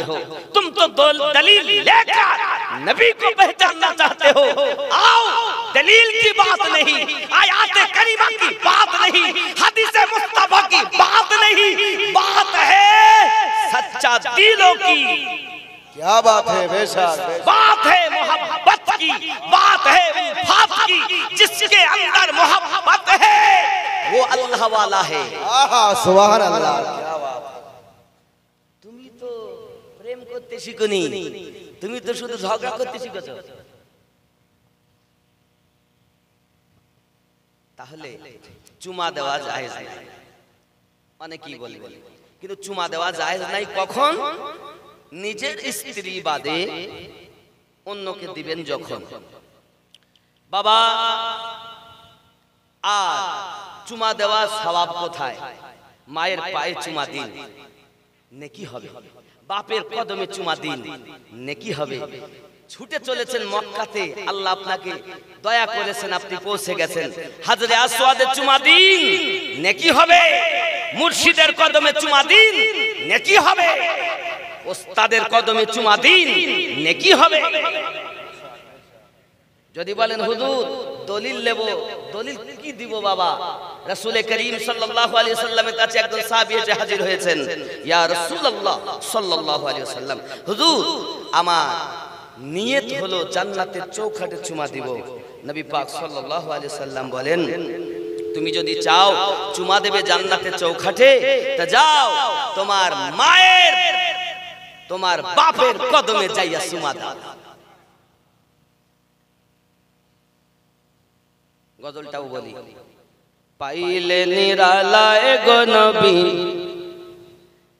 हो, तुम तो दलील लेकर नबी को पहचानना चाहते हो। आओ, दलील की बात नहीं, आयात करीमा की बात नहीं, हदीस मुस्तफा की बात नहीं, बात है सच्चा दिलों की। क्या बात है, बेशक बात है मोहब्बत की, बात है उल्फत की। जिसके अंदर मोहब्बत है वो अल्लाह वाला है। आहा, सुभान अल्लाह। क्या बात। তুমি তো প্রেম করতে শিখোনি, তুমি তো শুধু ঝগড়া করতে শিখেছো। তাহলে চুমা দেওয়া জায়েজ নাই, অনেকেই বলে, কিন্তু চুমা দেওয়া জায়েজ নাই কখন? নিজের স্ত্রী বাদে অন্যকে দিবেন যখন। বাবা, আর চুমা দেওয়া সওয়াব কোথায়? মায়ের পায়ে চুমা দিন, নেকি হবে। বাপের কদমে চুমা দিন, নেকি হবে। ছুটে চলেছেন মক্কাতে, আল্লাহ আপনাকে দয়া করেছেন, আপনি পৌঁছে গেছেন। হাজরে আসওয়াদে চুমা দিন, নেকি হবে। মুর্শিদের কদমে চুমা দিন, নেকি হবে। ওস্তাদের কদমে চুমা দিন, নেকি হবে। যদি বলেন হুজুর দলিল নেব, দলিল কি দিব বাবা? রাসূল করিম সাল্লাল্লাহু আলাইহি ওয়াসাল্লামের কাছে একজন সাহাবী এসে হাজির হয়েছেন। ইয়া রাসূলুল্লাহ সাল্লাল্লাহু আলাইহি ওয়াসাল্লাম, হুজুর আমার নিয়ত হলো জান্নাতের চৌখাটে চুমা দিব। নবী পাক সাল্লাল্লাহু আলাইহি ওয়াসাল্লাম বলেন, তুমি যদি চাও চুমা দেবে জান্নাতের চৌখাটে, তা যাও তোমার মায়ের, তোমার বাপের কদমে যাইয়া চুমা দাও। গজলটাও বলি, পাইলে নিরালায় গো নবী,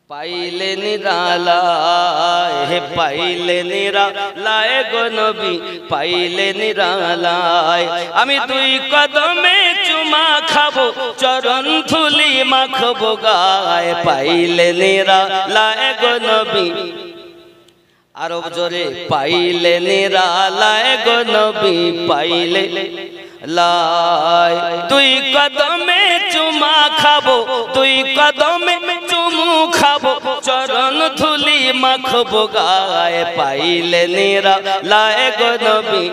পাইলে নিরালায়, হে পাইলে নিরালায় গো নবী, পাইলে নিরালায়। আমি দুই কদমে চুমা খাবো, চরণ ধুলি মাখবো গায়। পাইলে নিরালায় গো নবী, আরব জোরে, পাইলে নিরালায় গো নবী, পাইলে লাই। দুই কদমে চুমা খাবো, দুই কদমে চুমু খাবো, চরণ ধুলি মাখবো গায়ে। পাইলে নিরালায় গো নবী,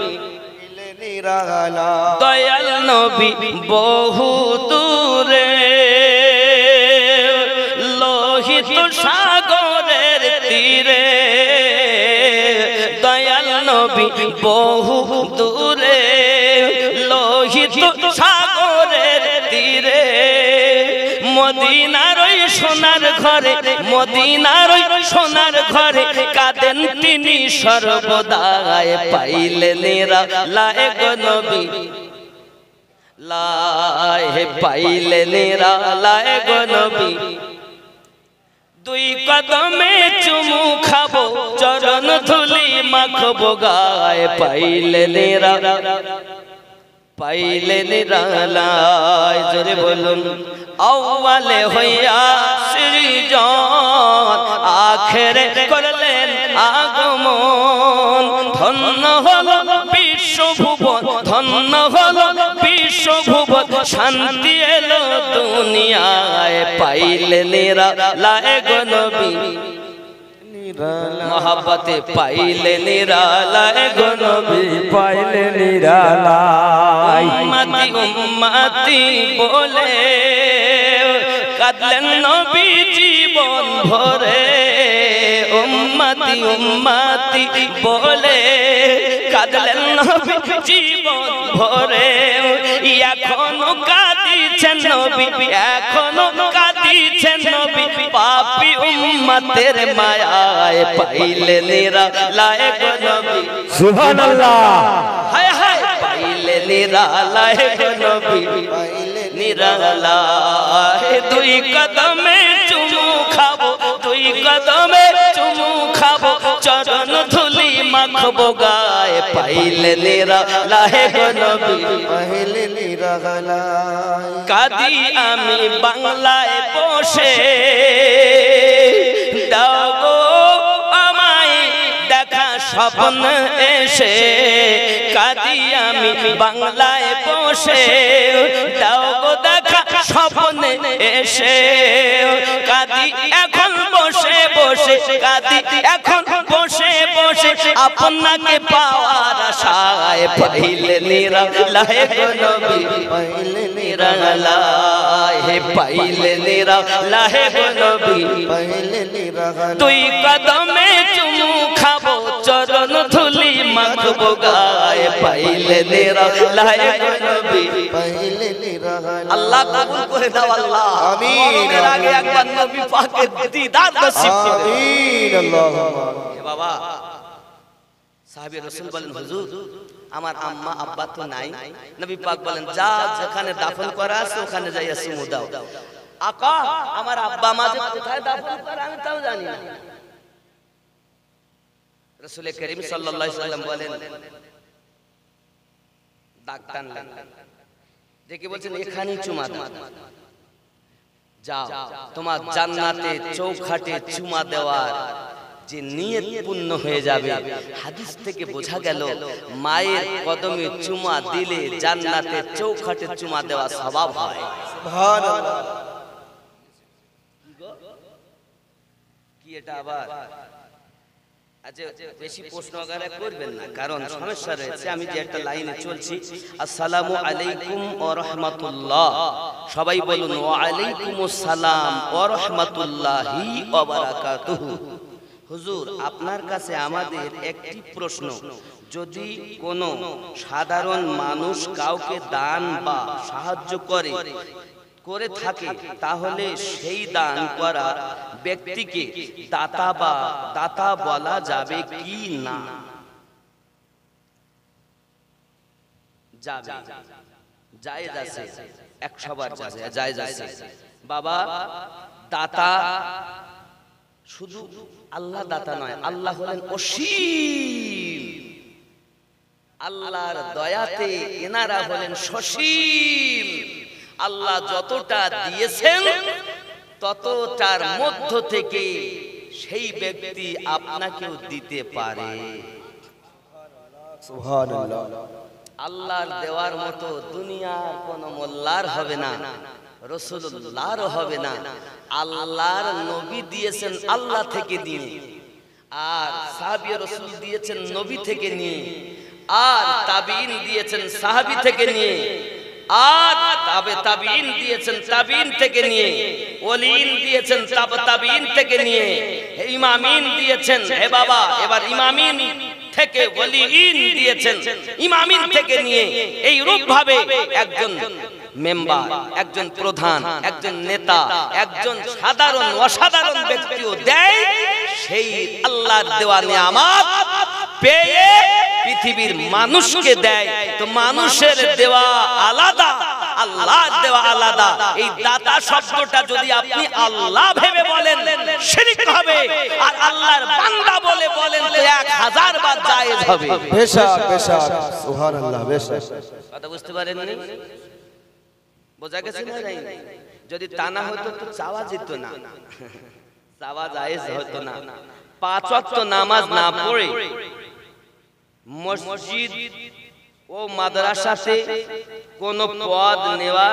দয়াল নবী বহু দূরে, লোহিত সাগরের তীরে। দয়াল নবী বহু দূরে, লোহিত সাগরের তীরে। মদিনার ওই সোনার ঘরে, মদিনার ওই সোনার ঘরে কাঁদেন তিনি সর্বদায়। পাইলে নিরালায় গো নবী, লাই, পাইলে নিরালায় গো নবী। দুই কদমে চুমু খাবো, চরণ ধুলি মাখবো গায়ে। পাইলে নিরালায়, পাইলে নিরালায়। জোরে বলুন, আউয়ালে হইয়া সৃজন, আখেরে করলেন আগমন। ধন্য হলো বিশ্বভুবন, ধন্য হলো বিশ্বভুবন, শান্তি এলো দুনিয়ায়। পাইলে নিরালায় গো নবী, মোহাব্বতে পাইলে নিরালায় গো নবী, পাইলে নিরালায়। উম্মতি উম্মতি বলে কাঁদলেন নবী জীবন ভরে। উম্মতি উম্মতি বলে কাঁদলেন নবী জীবন ভরে। এখনো কাঁদিছেন নবী, এখনো কাঁদিছেন নবী, পাপী উম্মতের মায়ায়। পাইলে নিরালায় গো নবী, সুবহানাল্লাহ। হায় হায়, পাইলে নিরালায় গো নবী, নিরালায়। দুই কদমে চুমু খাবো, দুই কদমে চুমু খাবো, চরণ ধুলি মাখবো গায়ে। পাইলে নিরালায় গো নবী, পাইলে নিরালায়। কাঁদি আমি বাংলায় বসে, দাও গো আমায় দেখা স্বপ্ন এসে। কাঁদি আমি বাংলায় বসে, দাও গো দেখা স্বপ্নে এসে। কাঁদি এখন বসে বসে, কাঁদি এখন বসে বসে আপনাকে পাওয়ার আশায় পাইলে নিরালায় গো নবী পাইলে নিরালায় পাইলে নিরালায় গো নবী পাইলে নিরালায় তুই কদমে চুমু খাবো চরণ ধুলি মাখবো গায়ে পাইলে নিরালায় গো নবী পাইলে নিরালায় আল্লাহ কবুল করে দাও আল্লাহ আমিন মরণের আগে একবার নবী পাকের দিদার নসিব করে দাও আমিন আল্লাহুম্মা এ বাবা সাহাবী রাসূল বলেন হুজুর আমার আম্মা আব্বা তো নাই নবী পাক বলেন যা যেখানে দাফন করা আছে ওখানে যাইয়া চুমু দাও আকা আমার আব্বা মা যে কোথায় দাফন করা আমি তাও জানি না রাসূল করিম সাল্লাল্লাহু আলাইহি ওয়াসাল্লাম বলেন দাগ টানলেন দেখে বলছেন এখানেই চুমা দাও যাও তোমার জান্নাতে চৌখাটে চুমা দেওয়ার যে নিয়ত পূর্ণ হয়ে যাবে হাদিস থেকে বোঝা গেল মায়ের কদমে চুমা দিলে জান্নাতে চৌখাটে চুমা দেওয়া স্বভাব হয় সুবহানাল্লাহ কি এটা আবার আচ্ছা বেশি প্রশ্ন আকারে করবেন না কারণ সমস্যা রয়েছে আমি যে একটা লাইনে চলছি আসসালামু আলাইকুম ওয়া রাহমাতুল্লাহ সবাই বলুন ওয়া আলাইকুমুস সালাম ওয়া রাহমাতুল্লাহি ওয়া বারাকাতুহু হুজুর আপনার কাছে আমাদের একটি প্রশ্ন যদি কোনো সাধারণ মানুষ কাউকে দান বা সাহায্য করে থাকে তাহলে সেই দান করা ব্যক্তিকে দাতা বলা যাবে কি না যাবে জায়েজ আছে 100 বার জায়েজ আছে বাবা দাতা শুধু আল্লাহ দাতা নয় আল্লাহ হলেন অসীম আল্লাহর দয়াতে এনারা হলেন সসীম আল্লাহ যতটা দিয়েছেন ততটার মধ্য থেকে সেই ব্যক্তি আপনাকেও দিতে পারে সুবহানাল্লাহ আল্লাহর দেওয়ার মতো দুনিয়ার কোনো মোল্লার হবে না রাসূলুল্লাহর হবে না আল্লাহর নবী দিয়েছেন আল্লাহ থেকে দিয়ে আর সাহাবী রাসূল দিয়েছেন নবী থেকে নিয়ে আর তাবিঈন দিয়েছেন সাহাবী থেকে নিয়ে আর তাবিঈন দিয়েছেন তাবিঈন থেকে নিয়ে ওলিন দিয়েছেন তাবিঈন থেকে নিয়ে ইমামিন দিয়েছেন হে বাবা এবার ইমামিন থেকে ওলিন দিয়েছেন ইমামিন থেকে নিয়ে এই রূপ ভাবে একজন মেম্বার একজন প্রধান একজন নেতা একজন সাধারণ অসাধারণ ব্যক্তিও দেয় সেই আল্লাহর দেওয়া নিয়ামত পেয়ে পৃথিবীর মানুষকে দেয় তো মানুষের দেওয়া আলাদা আল্লাহর দেওয়া আলাদা এই দাতা শব্দটা যদি আপনি আল্লাহ ভেবে বলেন শিরক হবে আর আল্লাহর বান্দা বলে বলেন তো 1000 বার জায়েজ হবে বেশক বেশক সুবহানাল্লাহ বেশক কথা বুঝতে পারেননি বোঝা গেছে না নাই যদি তা না হতো তো চাওয়া যেত না চাওয়া জায়েজ হতো না 5 ওয়াক্ত নামাজ না পড়ে মসজিদ ও মাদ্রাসাতে কোন পদ নেওয়া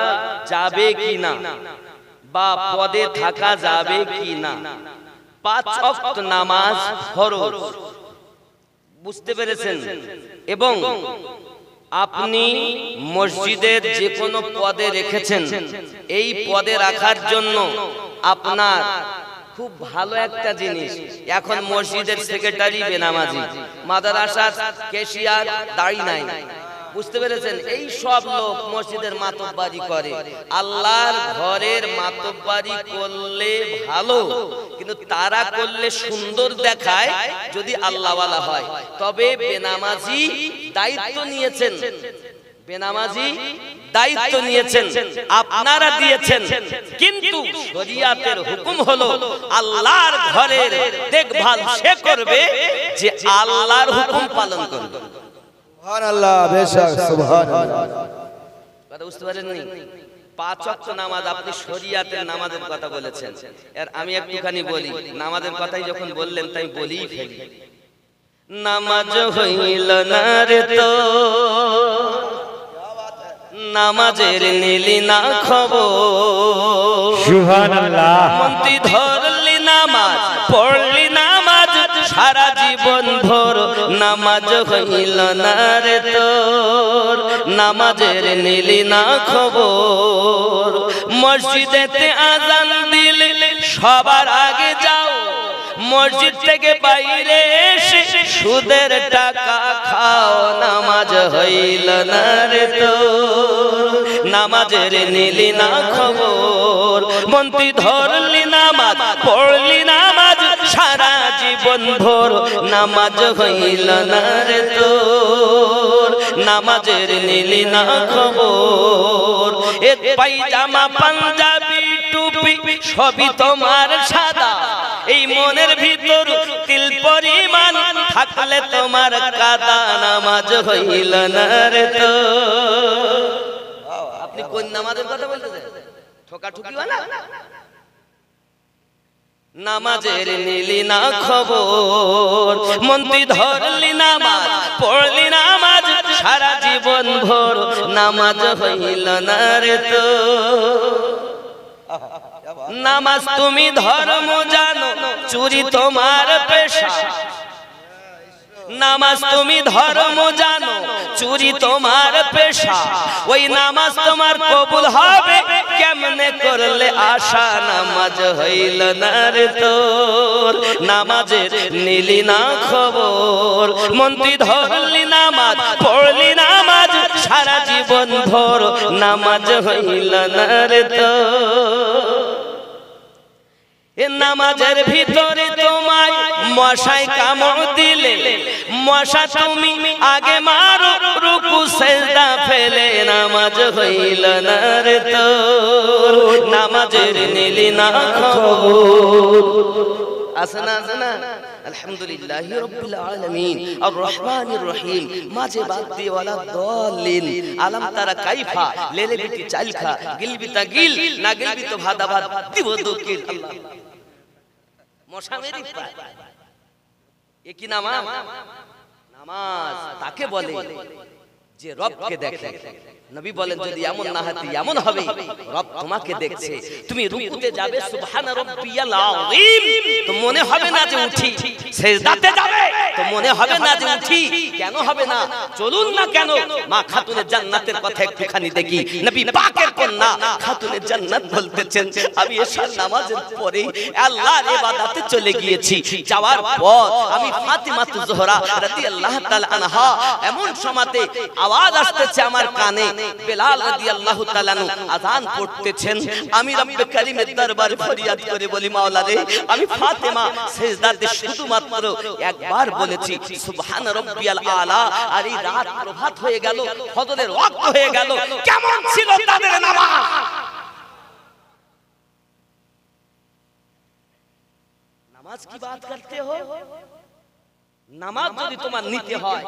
যাবে কি না বা পদে থাকা যাবে কি না 5 ওয়াক্ত নামাজ ফরজ বুঝতে পেরেছেন এবং আপনি মসজিদের যে কোনো পদে রেখেছেন এই পদে রাখার জন্য আপনার খুব ভালো একটা জিনিস এখন মসজিদের সেক্রেটারি বেনামাজি মাদ্রাসার ক্যাশিয়ার দাড়ি নাই বুঝতে পেরেছেন এই সব লোক মসজিদের মাতব্বারি করে আল্লাহর ঘরের মাতব্বারি করলে ভালো কিন্তু তারা করলে সুন্দর দেখায় যদি আল্লাহওয়ালা হয় তবে বেনামাজি দায়িত্ব নিয়েছেন বেনামাজি দায়িত্ব নিয়েছেন আপনারা দিয়েছেন কিন্তু শরিয়াতের হুকুম হলো আল্লাহর ঘরের দেখভাল সে করবে যে আল্লাহর হুকুম পালন করবে সুবহানাল্লাহ বেশক সুবহানাল্লাহ কথা বুঝতে পারেননি 5 ওয়াক্ত নামাজ আপনি শরিয়াতের নামাজের কথা বলেছেন আর আমি একটুখানি বলি নামাজের কথাই যখন বললেন তাই বলিই ফেলি নামাজ হইল না রে তো নামাজের নিলি না খবর সুবহানাল্লাহ মন্ত্রী ধরলি নামাজ পড়লি নামাজ নামাজ হইল না রে তোর, নামাজের নিলি না খবর। মসজিদেতে আজান দিলে সবার আগে যাও, মসজিদ থেকে বাইরে এসে সুদের টাকা খাও। নামাজ হইল না রে তোর, নামাজের নিলি না খবর। মন্ত্রী ধরলি নামাজ, পড়লি নামাজ সারা জীবন ভোর। নামাজ হইল না রে তোর, নামাজের নিলি না খবর। এ পায়জামা পাঞ্জাবি টুপি সবই তোমার সাদা, এই মনের ভিতর তিল পরিমাণ থাকলে তোমার কাদা। নামাজ হইল না রে তোর। আপনি কোন নামাজের কথা বলতেছেন? ঠোকাঠুকিওয়ালা? নামাজের নিলি না খবর, মন্ত্রী ধরলি নামাজ, পড়লি নামাজ সারা জীবন ভোর। নামাজ হইল না রে তোর। নামাজ তুমি ধর্ম জানো, চুরি তোমার পেশা। নামাজ তুমি ধর্ম জানো, চুরি তোমার পেশা। ওই নামাজ তোমার কবুল হবে কেমনে করলে আশা। নামাজ হইল না রে তোর, নামাজের নিলি না খবর। মন্ত্রী ধরলি নামাজ, পড়লি নামাজ সারা জীবন ভোর। নামাজ হইল না রে তোর। এ নামাজের ভিতরে তোমায় মশায় কামড় দিলে, মশা তুমি আগে মারো, রুকু সেজদা ফেলে। নামাজ হইল না রে তোর, নামাজের নিলি না খবর। আছে না, আছে না? আলহামদুলিল্লাহি রাব্বিল আলামিন আর রহমানির রহিম মাঝে বাদ দিওয়ালা দলিন। আলম তারা কাইফা লেলে বিটি চালখা, গিলবি তা গিল না গিলবি তো ভাদা ভাদ দিব দুকিল। আল্লাহ মশা মেরি পায়। এ কি নামাজ? নামাজ তাকে বলে যে রবকে দেখে। নবী বলেন যদি এমন না হতে এমন হবে, রব তোমাকে দেখছে। তুমি রুকুতে যাবে সুবহান রাব্বিয়াল আযীম, তো মনে হবে না যে উঠি। সিজদাতে যাবে তো মনে হবে না যে উঠি। কেন হবে না? চলুন না কেন মা খাতুনে জান্নাতের কথা একটুখানি দেখি। নবী পাকের কন্যা খাতুনে জান্নাত বলতেছেন, আমি এশার নামাজের পরে আল্লাহর ইবাদতে চলে গিয়েছি। যাওয়ার পর আমি ফাতিমা জোহরা রাদিয়াল্লাহু তাআলা আনহা এমন সময়তে আওয়াজ আসতেছে আমার কানে, বেলাল রাদিয়াল্লাহু তাআলা আনহু আযান পড়তেছেন। আমি রব্বে কারীমের দরবারে ফরিয়াদ করে বলি, মাওলা রে, আমি ফাতেমা সিজদাতে শুধুমাত্র একবার বলেছি সুবহান রাব্বিয়াল আলা, আর এই রাত প্রভাত হয়ে গেল, ফজরের ওয়াক্ত হয়ে গেল। কেমন ছিল তাদের নামাজ? নামাজ কি বাত করতে हो? নামাজ যদি তোমার নিতে হয়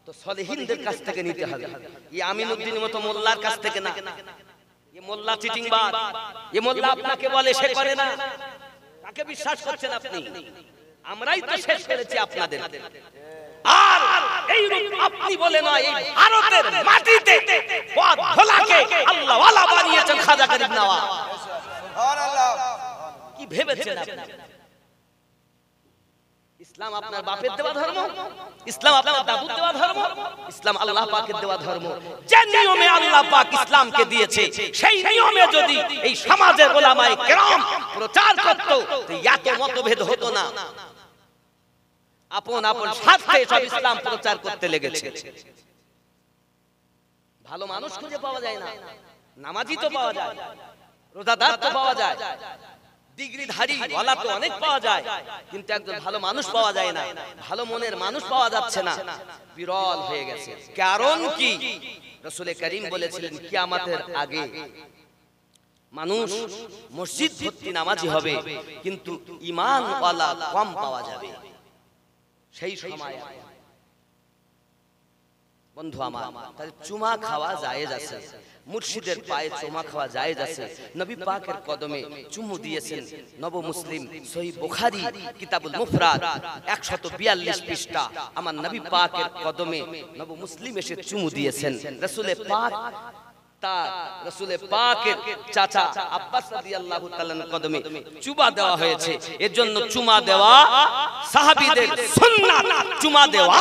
তো সলেহিনদের কাছ থেকে নিতে হবে। এই আমিনউদ্দিনের মতো মোল্লার কাছ থেকে না। এই মোল্লা চিটিংবাজ, এই মোল্লা আপনাকে বলে সে করে না। তাকে বিশ্বাস করছেন আপনি? আমরাই তো শেষ করেছি আপনাদের। আর এই রূপ আপনি বলে না, এই ভারতের মাটিতে পথ ভোলাকে আল্লাহ ওয়ালা বানিয়েছেন খাজা গরিব নওয়াজ। সুবহানাল্লাহ। কি ভেবেছেন আপনি? ইসলাম আপনার বাপের দেওয়া ধর্ম, ইসলাম আপনার দাদুর দেওয়া ধর্ম, ইসলাম আল্লাহ পাকের দেওয়া ধর্ম। যে নিয়মে আল্লাহ পাক ইসলামকে দিয়েছে সেই নিয়মে যদি এই সমাজের উলামায়ে কেরাম প্রচার করত তো এত মতভেদ হতো না। আপন আপন স্বার্থে সব ইসলাম প্রচার করতে লেগেছে। ভালো মানুষ খুঁজে পাওয়া যায় না। নামাজি তো পাওয়া যায়, রোজাদার তো পাওয়া যায়, ডিগ্রিধারী ওয়ালা তো অনেক পাওয়া যায়, কিন্তু একজন ভালো মানুষ পাওয়া যায় না। ভালো মনের মানুষ পাওয়া যাচ্ছে না, বিরল হয়ে গেছে। কারণ কি? রাসূল করিম বলেছিলেন কিয়ামতের আগে মানুষ মসজিদ ভর্তি নামাজি হবে, কিন্তু ঈমান ওয়ালা কম পাওয়া যাবে। সেই সময় বন্ধু আমার, তাহলে চুমা খাওয়া জায়েজ আছে, মুর্শিদের পায়ে চুমা খাওয়া জায়েজ আছে। নবী পাকের কদমে চুমু দিয়েছেন। নব মুসলিম সহিহ বুখারী কিতাবুল মুফরাদ 142 পৃষ্ঠা। আমার নবী পাকের কদমে নব মুসলিম এসে চুমু দিয়েছেন। রাসূল পাক তার রাসূলে পাকের চাচা আব্বাস রাদিয়াল্লাহু তাআলার কদমে চুমা দেওয়া হয়েছে। এর জন্য চুমা দেওয়া সাহাবীদের সুন্নাত, চুমা দেওয়া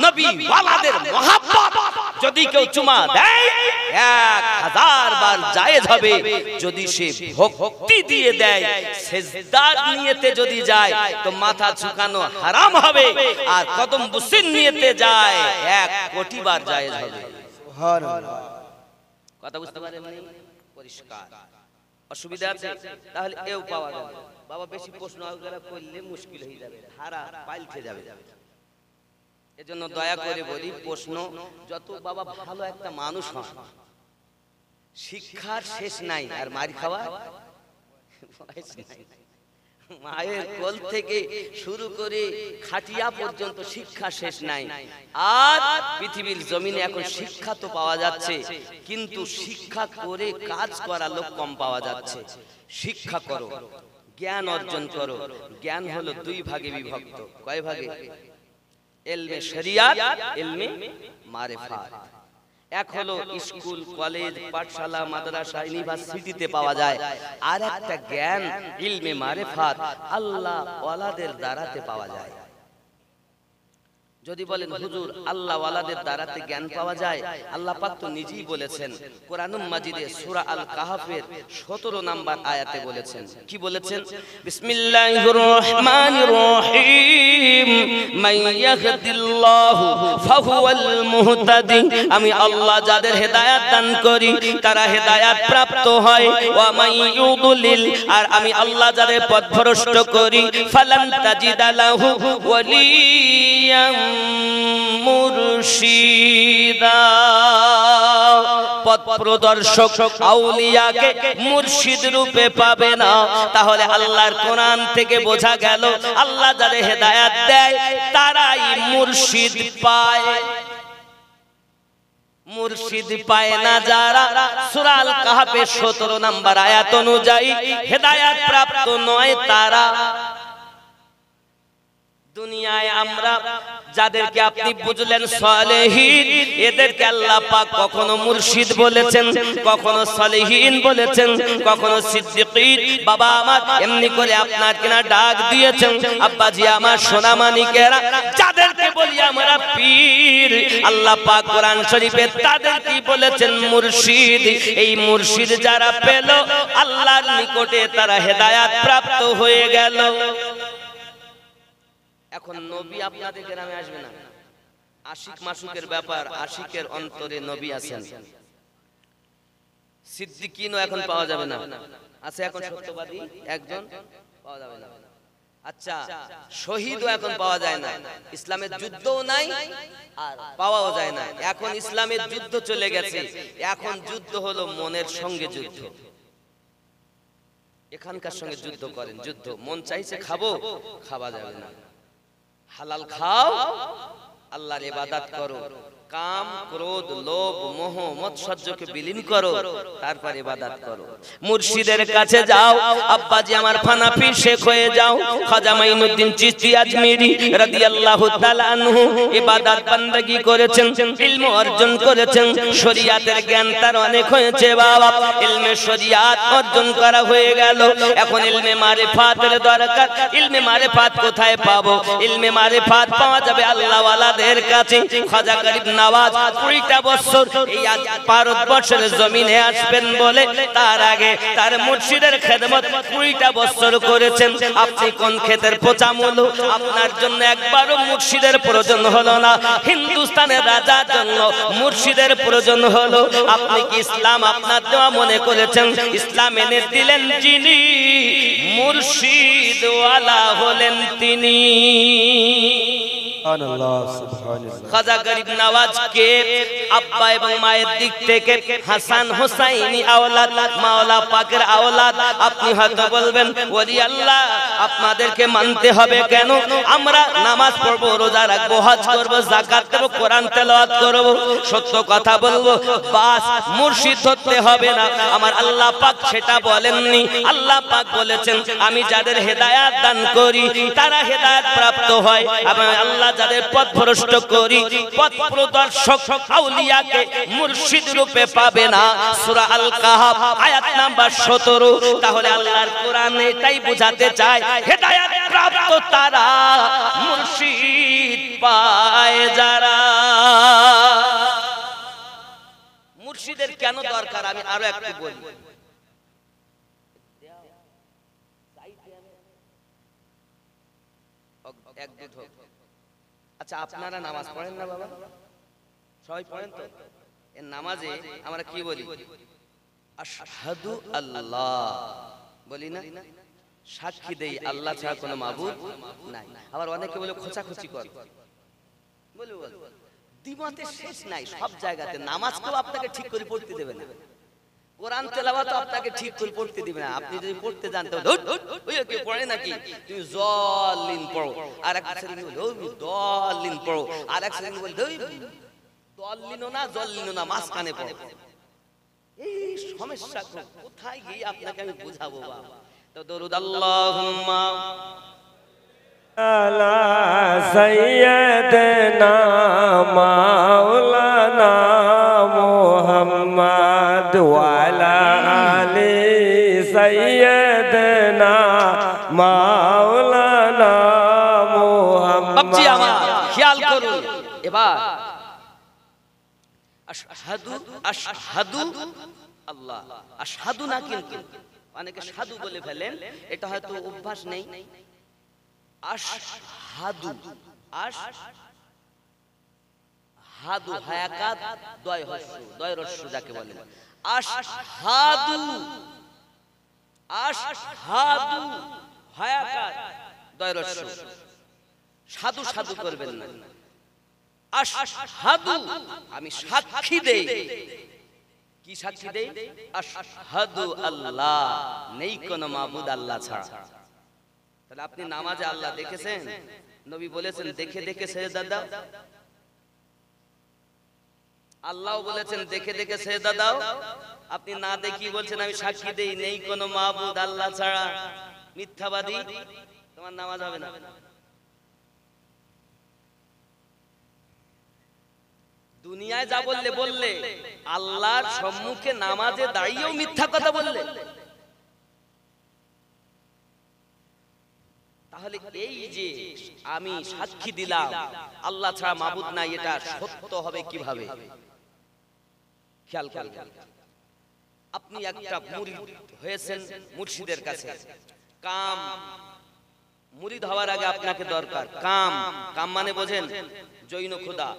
নবী ওয়ালাদের মহব্বত। যদি কেউ চুমা দেয় 1000 বার জায়েজ হবে। যদি সে ভক্তি দিয়ে দেয়, সিজদার নিয়তে যদি যায় তো মাথা ঝুঁকানো হারাম হবে। আর কদম বুসির নিয়তে যায় 1 কোটি বার জায়েজ হবে। সুবহানাল্লাহ। কথা বুঝতে পারেন? পরিষ্কার। অসুবিধা আছে? তাহলে এও পাওয়া যাবে। বাবা বেশি প্রশ্ন আলোচনা করলে মুশকিল হয়ে যাবে, হারা পাল্টে যাবে। এজন্য দয়া করে বলি, প্রশ্ন যত বাবা ভালো একটা মানুষ হয়, শিক্ষার শেষ নাই আর মার খাওয়া বয়স নাই। মায়ের কোল থেকে শুরু করে খাটিয়া পর্যন্ত শিক্ষা শেষ নাই। আর পৃথিবীর জমিনে এখন শিক্ষা তো পাওয়া যাচ্ছে, কিন্তু শিক্ষা করে কাজ করা লোক কম পাওয়া যাচ্ছে। শিক্ষা করো, জ্ঞান অর্জন করো। জ্ঞান হলো 2 ভাগে বিভক্ত। কয় ভাগে? ইলমে শরিয়াত, ইলমে মারিফাত। এক হলো স্কুল, কলেজ, পাঠশালা, মাদ্রাসা, ইউনিভার্সিটিতে পাওয়া যায়। আর একটা জ্ঞান ইলমে মারিফাত আল্লাহ ওয়ালাদের দ্বারাতে পাওয়া যায়। যদি বলেন হুজুর আল্লাহ ওয়ালাদের দ্বারাতে জ্ঞান পাওয়া যায়, আল্লাহ পাক তো নিজেই বলেছেন কোরআনুল মাজিদে সূরা আল কাহফের 17 নম্বর আয়াতে বলেছেন। কি বলেছেন? বিসমিল্লাহির রহমানির রহিম, মাইয়াহদিল্লাহু ফাহুয়াল মুহতাদি। আমি আল্লাহ যাদের হেদায়েত দান করি তারা হেদায়েত প্রাপ্ত হয়। ওয়া মাইয়ুদলিল, আর আমি আল্লাহ যাদের পথভ্রষ্ট করি ফালান তাজিদা লাহু ওয়ালিয়াম মুরশিদা। পথ প্রদর্শক আউলিয়াকে মুর্শিদ রূপে পাবে না। তাহলে আল্লাহর কোরআন থেকে বোঝা গেল আল্লাহ যাদের হেদায়েত দেয় তারাই মুর্শিদ পায়। মুর্শিদ পায় না যারা, সূরা আল কাহফের 17 নম্বর আয়াত অনুযায়ী হেদায়েত প্রাপ্ত নয় তারা। দুনিয়ায় আমরা যাদেরকে আপনি বুঝলেন সালেহীন, এদেরকে আল্লাহ পাক কখনো মুর্শিদ বলেছেন, কখনো সালেহীন বলেছেন, কখনো সিদ্দিকীন। বাবা আমার এমনি করে আপনার কিনা ডাক দিয়েছেন। আব্বাজি আমার সোনামানিকেরা, যাদেরকে বলি আমরা পীর, আল্লাহ পাক কোরআন শরীফে তাদেরকে বলেছেন মুর্শিদ। এই মুর্শিদ যারা পেল আল্লাহর নিকটে তারা হেদায়েত প্রাপ্ত হয়ে গেল। এখন নবী আপনাদের গ্রামে আসবে না, আশিক মাসুকের ব্যাপার, আশিকের অন্তরে নবী আছেন। সিদ্দিকীনও এখন পাওয়া যাবে না, আছে এখন সত্যবাদী একজন পাওয়া যাবে না। আচ্ছা, শহীদও এখন পাওয়া যায় না, ইসলামের যুদ্ধও নাই আর পাওয়াও যায় না। এখন ইসলামের যুদ্ধ চলে গেছে, এখন যুদ্ধ হলো মনের সঙ্গে যুদ্ধ। এখানকার সঙ্গে যুদ্ধ করেন, যুদ্ধ মন চাইছে খাবো, খাওয়া যাবে না। হালাল খাও, আল্লাহর ইবাদত করো, কাম ক্রোধ লোভ মোহ মৎসর্যকে বিলীন করো, তারপর ইবাদত করো। মুর্শিদের কাছে যাও। আব্বাজি আমার ফানাফি শেখ হয়ে যাও। খাজা মাইনুদ্দিন চিশতি আজমিরি রাদিয়াল্লাহু তাআলা আনহু ইবাদত বান্দাগি করেছেন, ইলম অর্জন করেছেন, শরীয়তের জ্ঞান তার অনেক হয়েছে বাবা। ইলমে শরীয়ত অর্জন করা হয়ে গেল, এখন ইলমে মারিফাতের দরকার। ইলমে মারিফাত কোথায় পাবো? ইলমে মারিফাত পাওয়া যাবে আল্লাহ ওয়ালাদের কাছে। খাজা গরিব নওয়াজ 20টা বছর এই ভারতবর্ষের জমিনে আসবেন বলে তার আগে তার মুর্শিদের খেদমত 20টা বছর করেছেন। আপনি কোন ক্ষেতের পোচামূল? আপনার জন্য একবারও মুর্শিদের প্রয়োজন হলো না। হিন্দুস্তানের রাজার জন্য মুর্শিদের প্রয়োজন হলো। আপনি কি ইসলাম আপনার দেওয়া মনে করেছেন? ইসলাম এনে দিলেন যিনি, মুর্শিদ ওয়ালা হলেন তিনি। খাজা গরিব নওয়াজ কে আব্বা এবং মায়ের দিক থেকে হাসান হুসাইনি আওলাদ, মাওলা পাকের আওলাদ। আপনি হয়তো বলবেন ওলি আল্লাহ আপনাদেরকে মানতে হবে কেন? আমরা নামাজ পড়বো, রোজা রাখবো, হজ করবো, যাকাত দেব, কোরআন তেলাওয়াত করব, সত্য কথা বলবো, বাস মুর্শিদ ধরতে হবে না। আমার আল্লাহ পাক সেটা বলেননি। আল্লাহ পাক বলেছেন আমি যাদের হেদায়েত দান করি তারা হেদায়েত প্রাপ্ত হয়। আমি আল্লাহ যাদের পথ ভ্রষ্ট করি, পথ প্রদর্শক আউলিয়াকে মুর্শিদ রূপে পাবে না। সূরা আল কাহাফ আয়াত নাম্বার 17। তাহলে আল্লাহর কোরআন এটাই বোঝাতে চায়, হেদায়েত প্রাপ্ত তারা, মুর্শিদ পায় যারা। মুর্শিদের কেন দরকার আমি আরো একটু বলি। আচ্ছা, আপনারা নামাজ পড়েন না বাবা? সবাই পড়েন তো? এই নামাজে আমরা কি বলি? আশহাদু আল্লাহ বলি না? সাক্ষী দেই আল্লাহ ছাড়া কোনো মাবুদ নাই। আবার অনেকে বলে খোঁচাখুচি করে, বলে দ্বিমতে শেষ নাই সব জায়গাতে। নামাজকেও আপনাকে ঠিক করে পড়তে দেবে না, কোরআন তেলাওয়াত আপনাকে ঠিক করে পড়তে দিবে না। আপনি যদি পড়তে জানতে ওই কি পড়ে নাকি, তুমি জলিন পড়ো, আর এক শ্রেণী বলে দলিন পড়ো, আর এক শ্রেণী বলে দলিনও না জলিনও না, মাঝখানে পড়ো। এই সমস্যা কোথায় গিয়ে আপনাকে আমি বুঝাবো বাবা? তো দরুদ আল্লাহুম্মা আলা সাইয়্যিদিনা মাওলানা মুহাম্মদ ওয়া আলা আলি সাইয়্যিদিনা মাওলানা মুহাম্মদ। বাপজি আমার খেয়াল করুন এবার, আশহাদু আশহাদু আল্লাহ, আশহাদু না, কিন্তু অনেকে সাধু বলে ফেলেন, এটা হয়তো অভ্যাস নেই। আশহাদু, আশহাদু হায়াকাত দয় হস্য, দয় রস্য যাকে বলে আশহাদু, আশহাদু হায়াকাত দয় রস্য। সাধু সাধু করবেন না। আশহাদু আমি সাক্ষী দেই। কি সাক্ষী দেই? আশহাদু আল্লাহ নেই কোন মাবুদ আল্লাহ ছাড়া। তাহলে আপনি নামাজে আল্লাহ দেখেছেন? নবী বলেছেন দেখে দেখে সেজদা দাও। আল্লাহও বলেছেন দেখে দেখে সেজদা দাও। আপনি না দেখি বলছেন আমি সাক্ষী দেই নেই কোন মাবুদ আল্লাহ ছাড়া। মিথ্যাবাদী, তোমার নামাজ হবে না। দুনিয়ায় যা বললে বললে, আল্লাহর সম্মুখে নামাজে দাঁড়িয়েও মিথ্যা কথা বললে। তাহলে এই যে আমি সাক্ষী দিলাম আল্লাহ ছাড়া মাবুদ নাই, এটা সত্য হবে কিভাবে? খেয়াল করুন, আপনি একটা মুরিদ হয়েছেন মুর্শিদের কাছে। কাম, মুরিদ হওয়ার আগে আপনাকে দরকার কাম। কাম মানে বোঝেন? জৈন খোদা।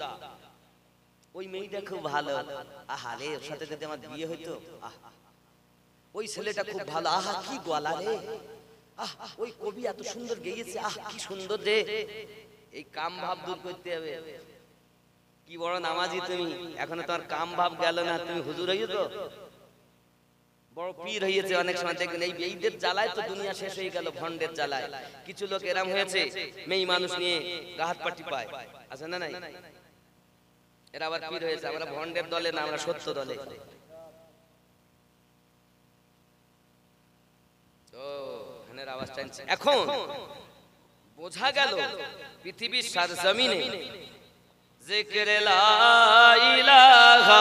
ওই মেয়েটা খুব ভালো, আহা রে, ওর সাথে যদি আমার বিয়ে হইতো, ওই ছেলেটা খুব ভালো, আহা কি গলা রে, আহ ওই কবি এত সুন্দর গেয়েছে, আহ কি সুন্দর রে। এই কাম ভাব দূর করতে হবে। কি বড় নামাজি তুমি, এখনো তোমার কাম ভাব গেল না, তুমি হুজুর হইছো, বড় পীর হইছে। অনেক সময় দেখবেন এই বেঈদের জ্বালায় তো দুনিয়া শেষ হয়ে গেল, ভণ্ডের জ্বালায়। কিছু লোক এরম হয়েছে, মেয়ে মানুষ নিয়ে গাহাত পাটি পায়, আছে না নাই? এরা আবার পীর হয়েছে। আমরা ভণ্ডের দলে না, আমরা সত্য দলে। আওয়াজ টানছে। এখন বোঝা গেল পৃথিবীর সরজমিনে জিকিরে লা ইলাহা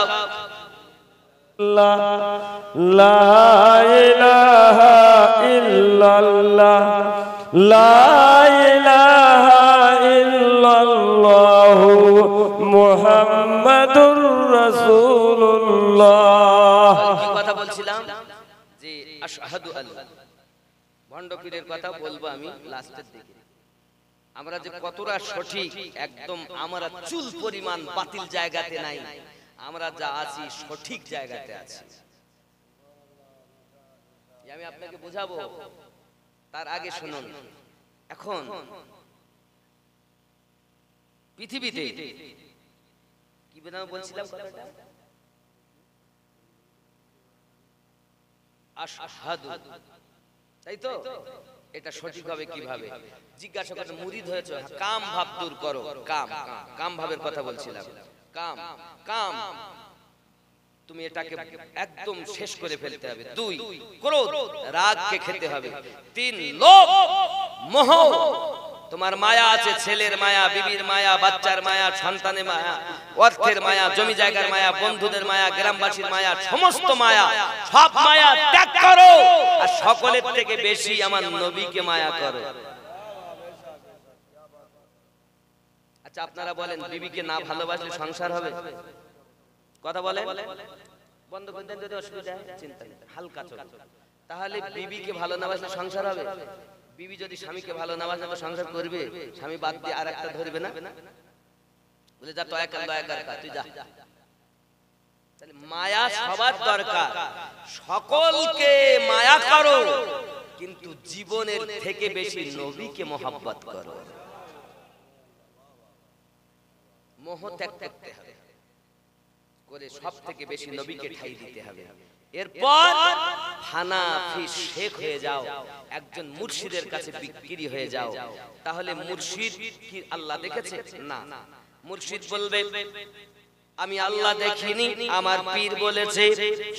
লা ইলাহা ইল্লাল্লাহ, লা ইলাহা ইল্লাল্লাহ মুহাম্মাদুর রাসূলুল্লাহ। কি কথা বলছিলাম যে আশহাদু আল্লাহ, ভণ্ড পীরের কথা বলবো আমি লাস্টের দিকে। আমরা যে কতটা সঠিক, একদম আমরা চুল পরিমাণ বাতিল জায়গাতে নাই, আমরা যা আছি সঠিক জায়গাতে আছি। আমি আপনাকে বোঝাবো, তার আগে শুনুন। এখন পৃথিবীতে কি বলছিলাম কথাটা? আশহাদু, তাই তো? এটা সঠিক হবে কিভাবে? জিজ্ঞাসা করে মুরিদ হয়েছে, কাম ভাব দূর করো। কাম, কাম ভাবের কথা বলছিলাম। কাম, কাম তুমি এটাকে একদম শেষ করে ফেলতে হবে। 2 ক্রোধ, রাগকে খেতে হবে। 3 লোভ, মোহ, তোমার মায়া আছে, ছেলের মায়া, বিবির মায়া, বাচ্চার মায়া, সন্তানের মায়া, অর্থের মায়া, জমি জায়গার মায়া, বন্ধুদের মায়া, গ্রামবাসীর মায়া, সমস্ত মায়া, সব মায়া ত্যাগ করো আর সকলের থেকে বেশি আমার নবীকে মায়া করো। আচ্ছা আপনারা বলেন, বিবিকে না ভালোবাসলে সংসার হবে? কথা বলেন, বন্ধ করে দেন যদি অসুবিধা হয়, চিন্তা নেই, হালকা চল। তাহলে বিবিকে ভালো না বাসলে সংসার হবে? বিবি যদি স্বামীকে ভালো না বাসে তো সংসার করবে? স্বামী বাদ দিয়ে আর একটা ধরবে না? বলে যা দয়া কর তুই যা। তাহলে মায়া সবার দরকার, সকলকে মায়া করো, কিন্তু জীবনের থেকে বেশি নবীকে মহব্বত করো। মোহ ত্যাগ করতে হবে করে সব থেকে বেশি নবীকে ঠাই দিতে হবে। এরপর হানাফি শেখ হয়ে যাও, একজন মুর্শিদের কাছে বিক্রি হয়ে যাও। তাহলে মুর্শিদ কি আল্লাহ দেখেছে? না, মুর্শিদ বলবে আমি আল্লাহ দেখিনি, আমার পীর বলেছে।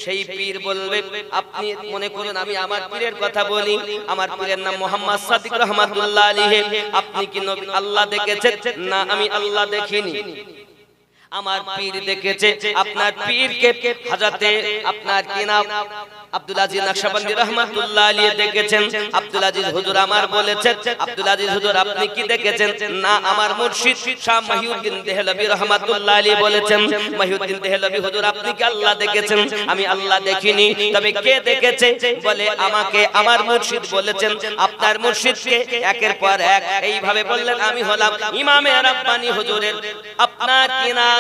সেই পীর বলবে, আপনি মনে করুন আমি আমার পীরের কথা বলি, আমার পীরের নাম মোহাম্মদ সাদিক রহমাতুল্লাহ আলাইহি, আপনি কি নবী আল্লাহ দেখেছেন? না, আমি আল্লাহ দেখিনি, আমার পীর দেখেছে। আপনার পীরকে হযরতে আপনার কি নাম আব্দুল আজিজ নকশবন্দি রাহমাতুল্লাহ আলাইহি দেখেছেন। আব্দুল আজিজ হুজুর আমার বলেছেন, আব্দুল আজিজ হুজুর আপনি কি দেখেছেন? না, আমার মুর্শিদ শাহ মহিউদ্দিন দেহলভী রাহমাতুল্লাহ আলাইহি বলেছেন। মহিউদ্দিন দেহলভী হুজুর আপনি কি আল্লাহ দেখেছেন? আমি আল্লাহ দেখিনি। তবে কে দেখেছে? বলে আমাকে আমার মুর্শিদ বলেছেন। আপনার মুর্শিদকে একের পর এক এইভাবে বললেন। আমি হলাম ইমামে রাব্বানী হুজুরের আপনার কি নাম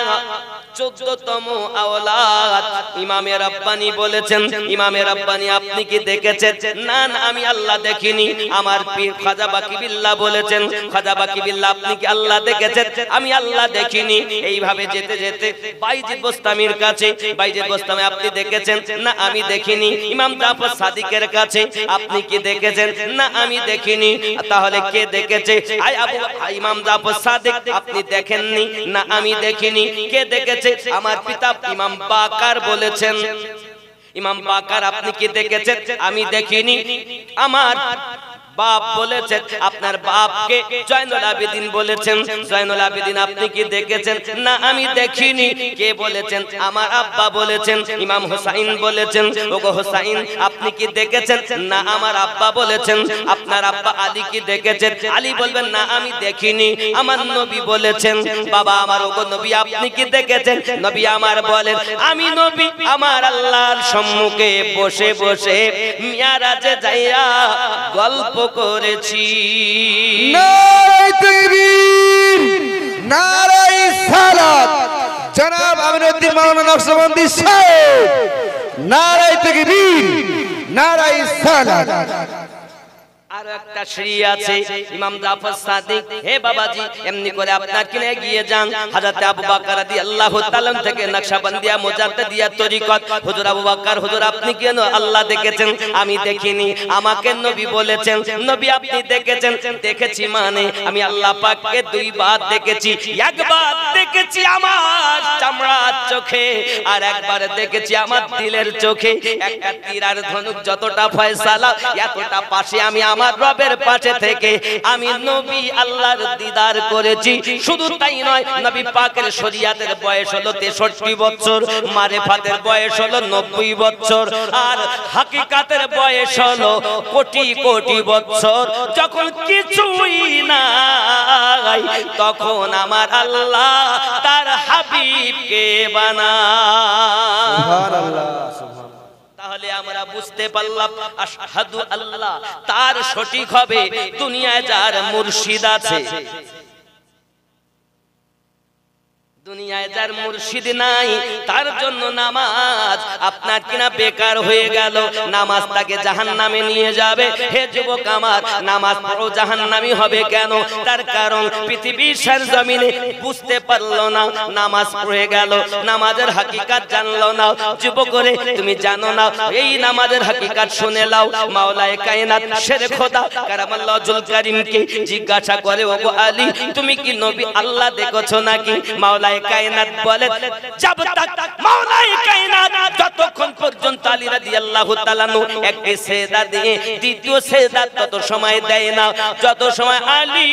14তম আওলাদ। ইমামে রাব্বানী বলেছেন, ইমামে রাব্বানী আপনি কি দেখেছেন? না, না, আমি আল্লাহ দেখিনি। আমার পীর খাজা বাকি বিল্লাহ বলেছেন, খাজা বাকি বিল্লাহ আপনি কি আল্লাহ দেখেছেন? আমি আল্লাহ দেখিনি। এইভাবে যেতে যেতে বাইজিদ বোস্তামির কাছে, বাইজিদ বোস্তামি আপনি দেখেছেন? না, আমি দেখিনি। ইমাম জাফর সাদিকের কাছে, আপনি কি দেখেছেন? না, আমি দেখিনি। তাহলে কে দেখেছে? ইমাম জাফর সাদিক আপনি দেখেননি? না, আমি দেখিনি। কে দেখেছে? আমার পিতা ইমাম বাকার বলেছেন। ইমাম বাকার আপনি কি দেখেছেন? আমি দেখিনি। আমার বাপ বলেছেন, আপনার বাপকে জয়নুল আবেদিন বলেছেন। জয়নুল আবেদিন আপনি কি দেখেছেন? না, আমি দেখিনি। কে বলেছেন? আমার আব্বা বলেছেন। ইমাম হুসাইন বলেছেন, ওগো হুসাইন আপনি কি দেখেছেন? না, আমার আব্বা বলেছেন। আপনার আব্বা আলী কি দেখেছেন? আলী বলবেন না, আমি দেখিনি। আমার নবী বলেছেন। বাবা আমার, ওগো নবী আপনি কি দেখেছেন? নবী আমার বলেন, আমি নবী আমার আল্লাহর সম্মুখে বসে বসে মিয়ারাজে যাইয়া গল্প করেছি। নারায়ে তাকবীর, নারায়ে সালাত। জনাব আমিনুদ্দিন মাওলানা নকশবন্দি সাহেব, নারায়ে তাকবীর, নারায়ে সালাত। আর একটা সিঁড়ি আছে, ইমাম জাফর সাদিক, হে বাবাজি এমনি করে আপনার কিনে গিয়ে যান হযরত আবু বকর রাদিয়াল্লাহু তাআলা থেকে নকশবন্দিয়া মুজাদ্দিদিয়া তরিকত। হুজুর আবু বকর হুজুর আপনি কেন আল্লাহ দেখেছেন? আমি দেখিনি। আমাকে নবী বলেছেন। নবী আপনি দেখেছেন? দেখেছি মানে আমি আল্লাহ পাককে দুইবার দেখেছি। একবার দেখেছি আমার চামড়ার চোখে, আর একবার দেখেছি আমার দিলের চোখে। একটা তীর আর ধনুক যতটা ফয়সালা, এতটা পাশে আমি আমার রবের পাশে থেকে আমি নবী আল্লাহর দিদার করেছি। শুধু তাই নয়, নবী পাকের শরীয়তের বয়স হলো 63 বছর, মারিফাতের বয়স হলো 90 বছর, আর হাকিকাতের বয়স হলো কোটি কোটি বছর। যখন কিছুই নাই তখন আমার আল্লাহ তার হাবিবকে বানায়। সুবহানাল্লাহ, সুবহানাল্লাহ। তাহলে আমরা বুঝতে পারলাম আশহাদু আল্লাহ তার সঠিক হবে দুনিয়ায় যার মুর্শিদ আছে। দুনিয়ায় যার মুর্শিদ নাই তার জন্য নামাজ আপনার কিনা বেকার হয়ে গেল। নামাজ তাকে জাহান্নামে নিয়ে যাবে। হে যুবক আমার, নামাজ পড়ো জাহান্নামী হবে কেন? তার কারণ পৃথিবীর সরজমিনে বুঝতে পারলো না, নামাজ পড়ে গেল, নামাজের হাকিকাত জানলো না। যুবক রে তুমি জানো না, এই নামাজের হাকিকাত শুনে নাও। মাওলায়ে কায়নাত শের খোদা কারামাল্লাহু জুল কারীমকে জিজ্ঞাসা করে, ওগো আলী তুমি কি নবী আল্লাহ দেখেছো নাকি? মাওলায়ে মাওলায়ে কায়নাত বলেন জব তক মাওলায়ে কায়নাত যতক্ষণ পর্যন্ত আলী রাদিয়াল্লাহু তাআলা একটি সেজদা দিয়ে দ্বিতীয় সেজদা তত সময় দেয় না যত সময় আলী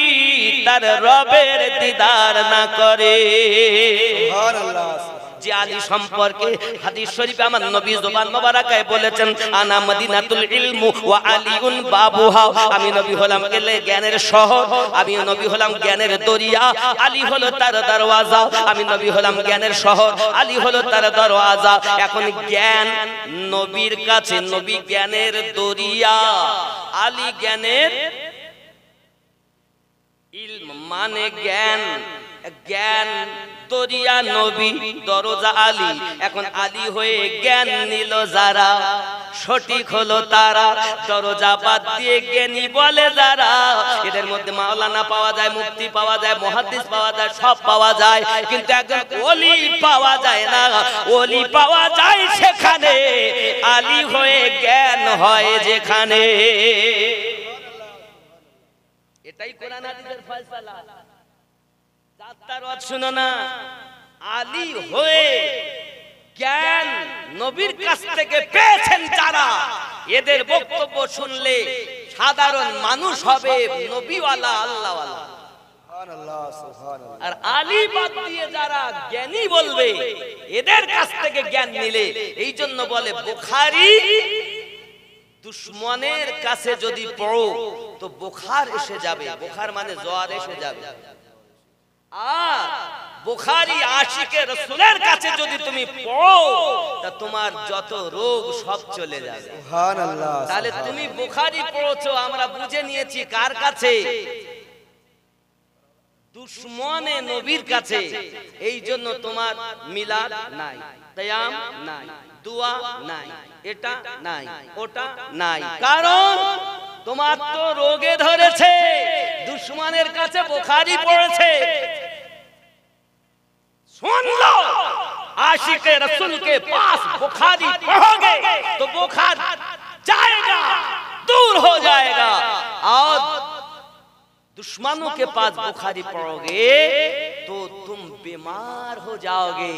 তার রবের দিদার না করে। সুবহানাল্লাহ। যে আলী সম্পর্কে হাদিস শরীফে আমার নবী জবান মোবারকায় বলেছেন আনা মদিনাতুল ইলমু ওয়া আলিউন বাবুহা, আমি নবী হলাম জ্ঞানের শহর, আমি নবী হলাম জ্ঞানের দরিয়া, আলী হলো তার দরওয়াজা। আমি নবী হলাম জ্ঞানের শহর, আলী হলো তার দরওয়াজা। এখন জ্ঞান নবীর কাছে, নবী জ্ঞানের দরিয়া, আলী জ্ঞানের ইলম মানে জ্ঞান, জ্ঞান দরিয়া নবী, দরজা আলী। এখন আলী হয়ে জ্ঞান নিল যারা, সঠিক হলো তারা, দরজা বাদ দিয়ে জ্ঞানী বলে যারা। এদের মধ্যে মাওলানা পাওয়া যায়, মুফতি পাওয়া যায়, মুহাদ্দিস পাওয়া যায়, সব পাওয়া যায়, কিন্তু একজন ওলি পাওয়া যায় না। ওলি পাওয়া যায় সেখানে, আলী হয়ে জ্ঞান হয় যেখানে। এটাই কোরআন হাদিসের ফয়সালা। যাত্রার ওয়াজ শুনো না, আলী হয়ে জ্ঞান নবীর কাছ থেকে পেয়েছেন যারা, এদের বক্তব্য শুনলে সাধারণ মানুষ হবে নবীওয়ালা, আল্লাহওয়ালা। সুবহানাল্লাহ, সুবহানাল্লাহ। আর আলী বাদ দিয়ে যারা জ্ঞানী বলবে, এদের কাছ থেকে জ্ঞান নিলে, এই জন্য বলে বুখারী দুশমনের কাছে যদি পড়ো তো বুখার এসে যাবে। বুখার মানে জ্বর এসে যাবে। আর বুখারী আশিকে রাসূলের কাছে যদি তুমি পড়ো তা তোমার যত রোগ সব চলে যাবে। সুবহানাল্লাহ। তাহলে তুমি বুখারী পড়ছো, আমরা বুঝে নিয়েছি কার কাছে? দুশমনে নবীর কাছে। এই জন্য তোমার মিলাদ নাই, কিয়াম নাই, দোয়া নাই, এটা নাই, ওটা নাই, কারণ তোমার তো রোগে ধরেছে, দুশমনের কাছে বুখারী পড়েছে। सुन लो, आशिक रसूल के पास बुखारी पढ़ोगे तो बुखार जाएगा, दूर हो जाएगा। और दुश्मनों के पास बुखारी पढ़ोगे तो तुम बीमार हो जाओगे।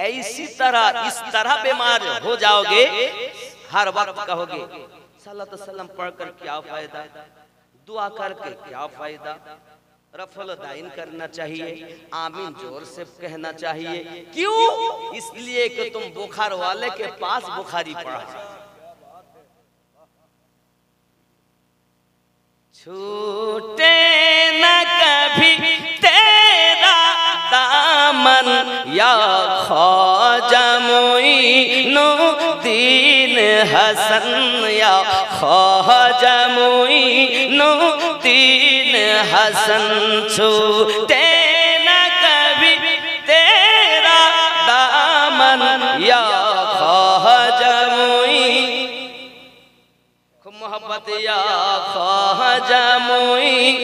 ऐसी तरह, इस तरह बीमार हो जाओगे, हर वक्त कहोगे सल्लल्लाहु अलैहि वसल्लम पढ़कर क्या फायदा, दुआ करके क्या फायदा, रफल दाइन करना चाहिए, आमीन जोर से कहना चाहिए। क्यों? इसलिए कि तुम बुखार वाले के पास बुखारी पढ़ा। छूटे न कभी तेरा दामन या ख्वाजा मोइनुद्दीन हसन, या ख्वाजा मोइनुद्दीन हसन। छूटे न कभी तेरा दामन या ख्वाजा मोइन, खूब मोहब्बत या ख्वाजा मोइन,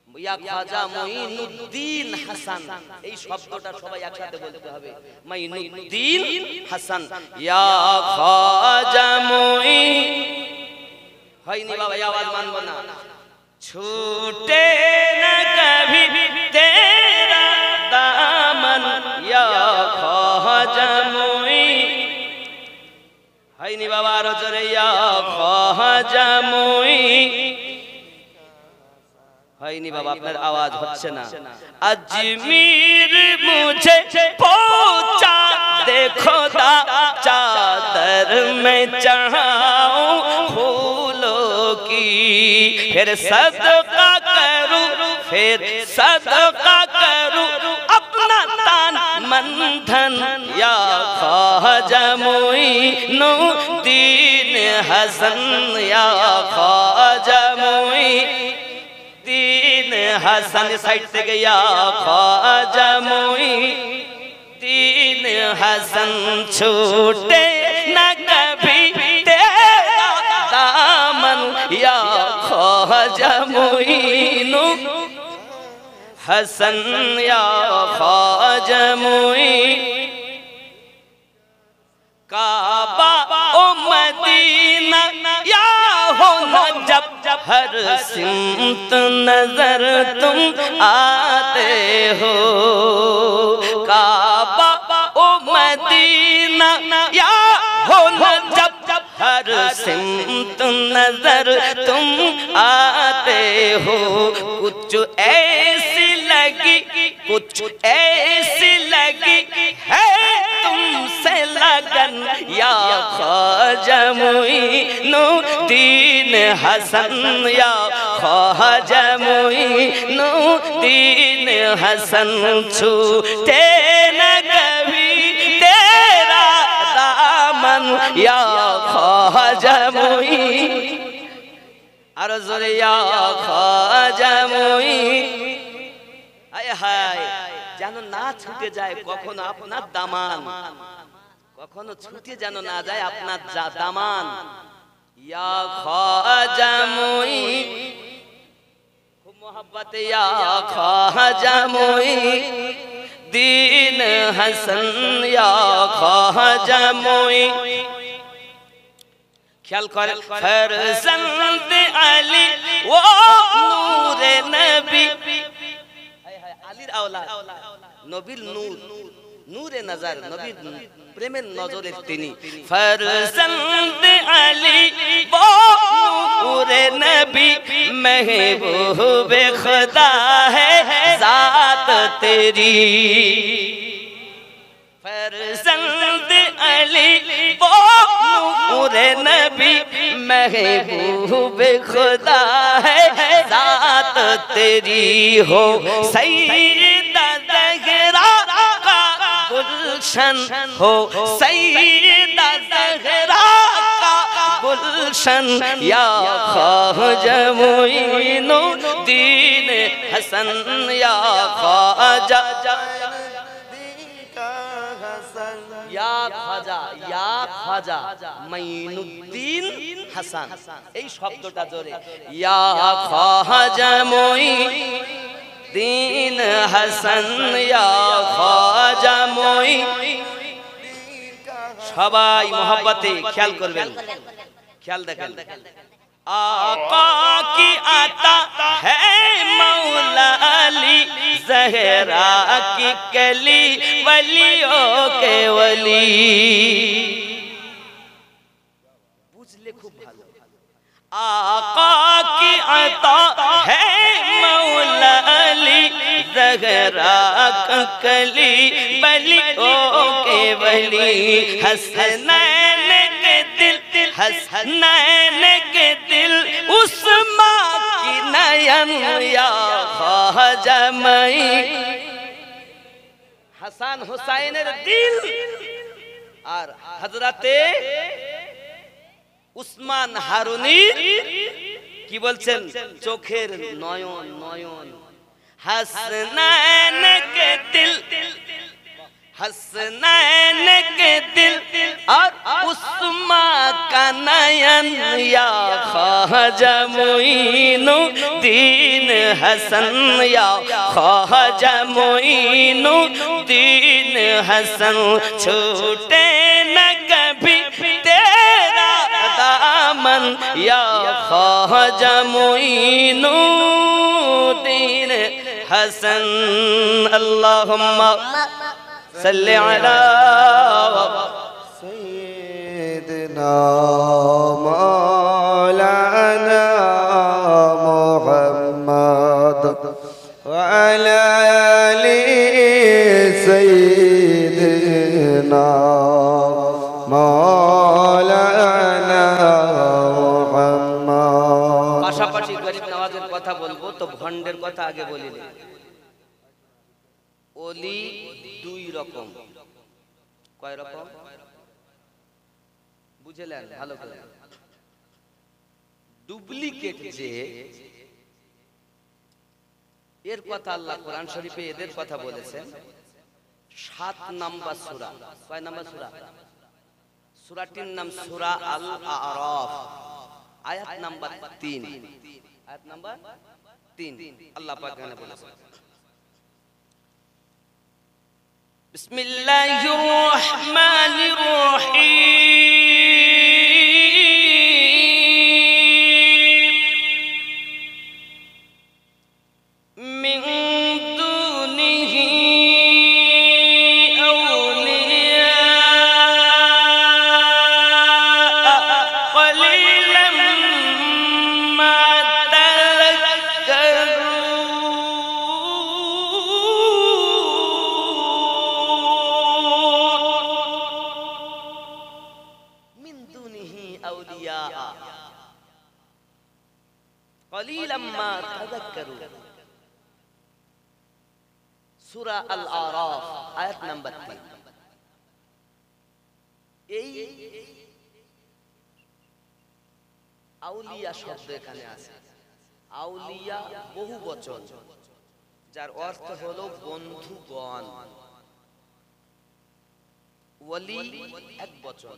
या ख्वाजा मोइनुद्दीन হাসান। এই শব্দটা সবাই একসাথে বলতে হবে, মোইনুদ্দীন হাসান, ইয়া খ্বাজা মোইন। হয়নি বাবা, আওয়াজ মানবো না। छूटे न कभी तेरा दामन या ख्वाजा मोइन। হয়নি বাবা, আরো জোরে, ইয়া খ্বাজা মোইন। হয়নি বাবা, আপনার আওয়াজ হচ্ছে না। अजमीर मुझे पहुंचा दे खुदा, चादर में चढ़ाऊं फूलों की, फिर सदका करूं, फिर सदका करूं अपना तान मन धन, या ख्वाजा मोइनुद्दीन हसन, या ख्वाजा मोइनुद्दीन हसन। साइड से गया ख्वाजा मोइनुद्दीन हसन। छूटे न कभी तेरा दामन या ख्वाजा मोइनुद्दीन हसन, या ख्वाजा मोइन। काबा ओ मदीना या हो जब जब हर सिमत नजर तुम आते हो, काबा ओ मदीना या हो न जब हर सिमत नजर तुम आते हो, कुछ ऐसी लगी कुछ ऐसी लगी है तुमसे लगन या ख्वाजा मुईनुद्दीन हसन, या ख्वाजा मुईनुद्दीन हसन। छूटे न कभी तेरा दामन या ख्वाजा मुईनुद्दीन, अरे जोरे या ख्वाजा मुईनुद्दीन। हाय हाय যেন না ছুটে যায় কখনো আপনার দামান, কখনো ছুটে যেন না যায় আপনার দামান। ইয়া খ্বাজা খুব মোহাব্বতে ইয়া খ্বাজা মুঈনুদ্দীন হাসান, ইয়া খ্বাজা খেয়াল করেন ফরজন্দ আলী ও নূরে নবী, আলীর আওলাদ নবীর নূর, নূরে নজর, নবীর প্রেমের নজরের তিনি। ফরজন্দ আলী ও নূরে নবী, महबूबे खुदा है जात तेरी। फरजंद अली वो नूरे नबी, महबूबे खुदा है जात तेरी। हो सैयदा ज़हरा का गुलशन, हो सैयदा ज़हरा का गुलशन, या ख्वाजा मुईनुद्दीन हसन, या ख्वाजा या ख्वाजा মুঈনুদ্দীন হাসান। এই শব্দটা জোরে, ইয়া খ্বাজা মুঈনুদ্দীন হাসান, ইয়া খ্বাজা মুঈনুদ্দীন। সবাই মোহাব্বতে খেয়াল করবেন, খেয়াল দেখেন। आका की आता है मौला अली, ज़हरा की कली वलियों के वली। बुझले खूब भालो। आका की आता है मौला अली, ज़हरा की कली वलियों के वली। हसनैन के दिल, हसनैन के दिल उस्मा की नयन, या ख्वाजा হাসান হুসাইনের দিল আর হযরতে উসমান হারুনির কি বলছেন চোখের নয়ন, নয়ন। हसनैन के दिल, हसनैन के दिल और उस्मा का नयन, या ख्वाजा मुईनुद्दीन हसन, या ख्वाजा मुईनुद्दीन हसन। छूटे न कभी तेरा दामन, या ख्वाजा मुईनुद्दीन हसन। अल्लाहुम्मा सल्ली अला सय्यिदना मौलाना मुहम्मद व अला आलि सय्यिदना मौलाना मुहम्मद। পাশাপাশি গরিব নওয়াজের কথা বলবো তো ভন্ডের কথা আগে বলিনি। ওলি দুই রকম, কয় রকম বুঝলেন ভালো করে? ডুপ্লিকেট যে, এর কথা আল্লাহ কোরআন শরীফে এদের কথা বলেছেন 7 নাম্বার সূরা। কয় নাম্বার সূরা? সূরাটির নাম সূরা আল আরাফ, আয়াত নাম্বার 3। আয়াত নাম্বার 3 আল্লাহ পাক এখানে বলেছেন বিসমিল্লাহির রহমানির রহিম মিন দুনিহি সূরা আল আরাফ আয়াত নাম্বার 3। এই আউলিয়া শব্দ এখানে আছে। আউলিয়া বহু বচন, যার অর্থ হলো বন্ধুগণ। ওয়ালি এক বচন,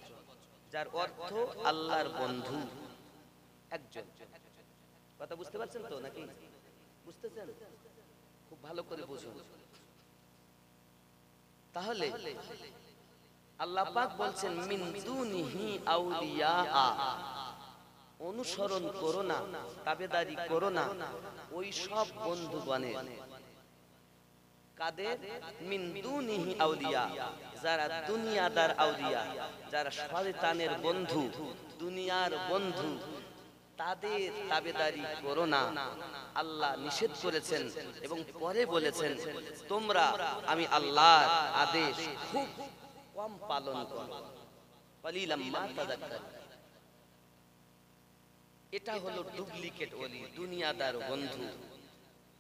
যার অর্থ আল্লাহর বন্ধু একজন। কথা বুঝতে পারছেন তো নাকি? বুঝতেছেন? খুব ভালো করে বুঝুন। তাহলে আল্লাহ পাক বলছেন মিন দুনিহি আউলিয়া, অনুসরণ করো না, তাবেদারি করো না ওই সব বন্ধুগণের। কাদের? মিন দুনিহি আউলিয়া, যারা দুনিয়াদার আউলিয়া, যারা শয়তানের বন্ধু, দুনিয়ার বন্ধু, তাদের তাবেদারি করো না। আল্লাহ নিষেধ করেছেন এবং পরে বলেছেন তোমরা আমি আল্লাহর আদেশ খুব কম পালন করো। কলিলাম মা তাযাক্কারুন। এটা হলো ডুপ্লিকেট ওলি, দুনিয়াদার বন্ধু।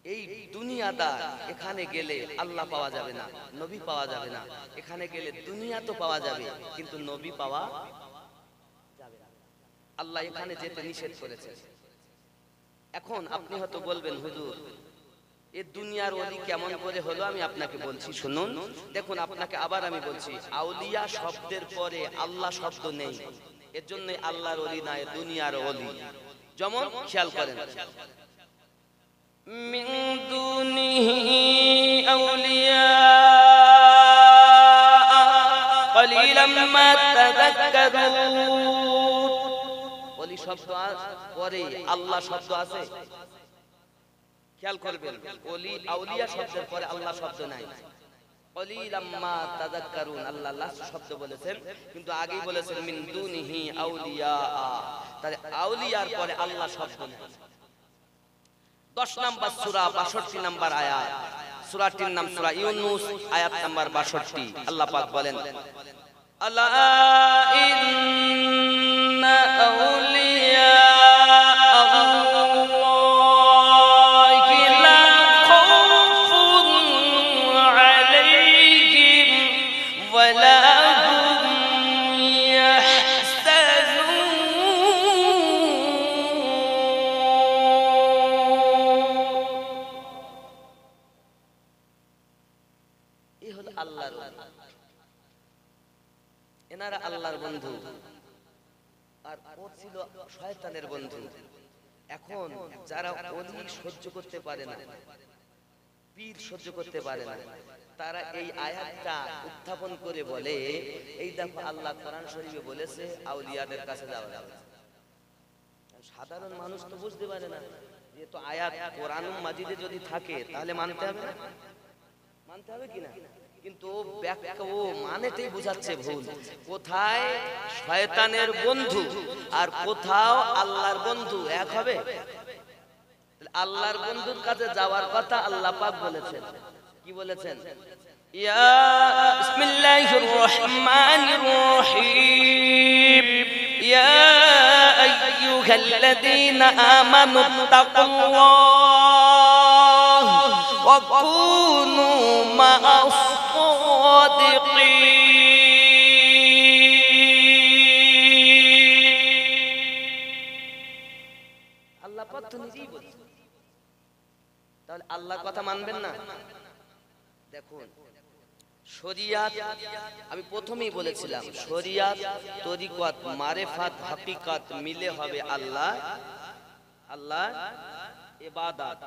এই দুনিয়াদার এখানে গেলে আল্লাহ পাওয়া যাবে না, নবী পাওয়া যাবে না। এখানে গেলে দুনিয়া তো পাওয়া যাবে কিন্তু নবী পাওয়া যাবে না। আল্লাহ এখানে যেতে নিষেধ করেছে। এখন আপনি হয়তো বলবেন হুজুর এই দুনিয়ার ওলি কেমন করে হলো? আমি আপনাকে বলছি শুনুন। দেখুন আপনাকে আবার আমি বলছি, আউলিয়া শব্দের পরে আল্লাহ শব্দ নেই, এর জন্য আল্লাহর ওলি না, দুনিয়ার ওলি। যেমন খেয়াল করেন, মিন দুনিহি আউলিয়া কলিলাম মা তাযাক্কারুন। ওলি শব্দ পরে আল্লাহ শব্দ আছে, খেয়াল করবেন। ওলি আউলিয়া শব্দের পরে আল্লাহ শব্দ নাই। কলিলাম মা তাযাক্কারুন, আল্লাহ লাস্ট শব্দ বলেছেন, কিন্তু আগেই বলেছেন মিন দুনিহি আউলিয়া। তাহলে আউলিয়ার পরে আল্লাহ শব্দ নাই। 10 নম্বর সূরা 62 নম্বর আয়াত, সূরাটির নাম সূরা ইউনূস, আয়াত নাম্বার 62। আল্লাহ পাক বলেন আলা ইন্না আউলিয়া আল্লাহি লা খাউফুন আলাইহিম ওয়া লা হুম ইয়াহজানুন। এই হলো আল্লাহর ওলি। এনারা আল্লাহর বন্ধু আর ও ছিল শয়তানের বন্ধু। এখন যারা ওলি সহ্য করতে পারে না, পীর সহ্য করতে পারে না, তারা এই আয়াতটা উত্থাপন করে বলে এই দেখো আল্লাহ কোরআন শরীফে বলেছে আউলিয়াদের কাছে যাওয়া যাবে। সাধারণ মানুষ তো বুঝতে পারে না, যেহেতু আয়াত কোরআন মাজিদে যদি থাকে তাহলে মানতে হবে না, মানতে হবে কিনা? কিন্তু ব্যাখ্যা ও মানেতেই বুঝাচ্ছে ভুল। কোথায় শয়তানের বন্ধু আর কোথাও আল্লাহর বন্ধু এক হবে? আল্লাহর বন্ধুর কাছে যাওয়ার কথা আল্লাহ পাক বলেছেন। কি বলেছেন? ইয়া বিসমিল্লাহির রহমানির রহিম ইয়া আইয়ুহাল্লাযীনা আমানুত্তাকুল্লাহ ওয়া কুনু মা'আস আল্লাহ পাক তো নিজেই বলছেন, তাহলে আল্লাহর কথা মানবেন না? দেখুন শরিয়াত, আমি প্রথমেই বলেছিলাম শরিয়াত, তরিকত, মারেফাত, হাকিকাত মিলে হবে আল্লাহ। আল্লাহ ইবাদত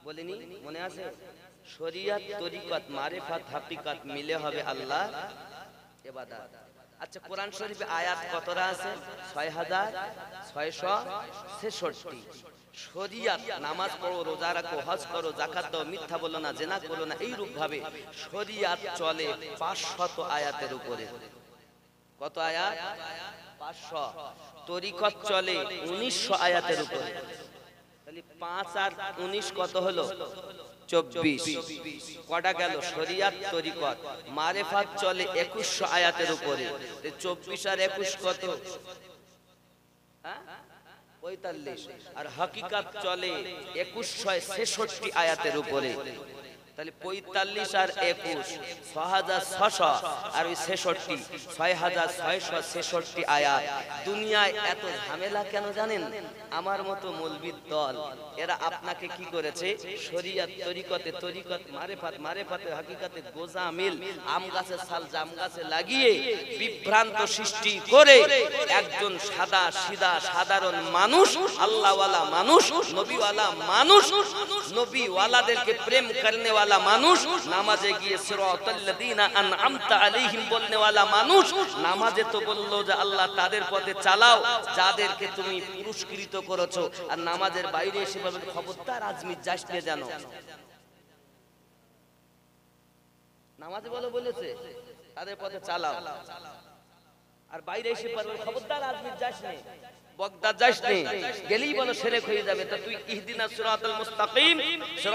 বলিনি, মনে আছে? শরিয়াত, তরিকত, মারেফাত, হাকিকাত মিলে হবে আল্লাহ ইবাদত। আচ্ছা কোরআন শরীফে আয়াত কতটা আছে? 6666। শরিয়াত, নামাজ পড়ো, রোজা রাখো, হজ করো, যাকাত দাও, মিথ্যা বলো না, জিনা করো না, এই রূপ ভাবে শরিয়াত চলে 500 আয়াতের উপরে। কত আয়াত? 500। তরিকত চলে 1900 আয়াতের উপরে। তাহলে 5 আর 19 কত হলো? 24। কটা গেল? শরিয়াত, তরিকত, মারেফাত চলে 2100 আয়াতের উপরে। 24 আর 21 কত? 45। আর হাকিকাত চলে 2166 আয়াতের উপরে। তাহলে 45 আর 21 6600 আর ওই 66 6666 আয়াত। দুনিয়ায় এত ঝামেলা কেন জানেন? আমার মতো মৌলবীর দল এরা আপনাকে কি করেছে? শরিয়ত তরিকতে তরিকত মারেফাতে হাকিকাতে গোজামিল আম গাছের ছাল জাম গাছে লাগিয়ে বিভ্রান্ত সৃষ্টি করে একজন সাদা সিধা সাধারণ মানুষ, আল্লাহওয়ালা মানুষ, নবীওয়ালা মানুষ, নবীওয়ালাদেরকে প্রেম করনে वाला মানুষ, নামাজে গিয়ে সিরাতাল্লাযিনা আনআমতা আলাইহিম বলনে वाला মানুষ, নামাজে তো বললো যে আল্লাহ তাদের পথে চালাও যাদেরকে তুমি পুরস্কৃত করেছো, আর নামাজের বাইরে এসে বলবে খবরদার আজমি যাস না জানো। নামাজে বলো বলেছে তাদের পথে চালাও, আর বাইরে এসে বলবে খবরদার আজমি যাস না, বগদাদ যাস না, গেলেই বলো শিরক হয়ে যাবে। তা তুই ইহদিনাস সিরাতাল মুস্তাকিম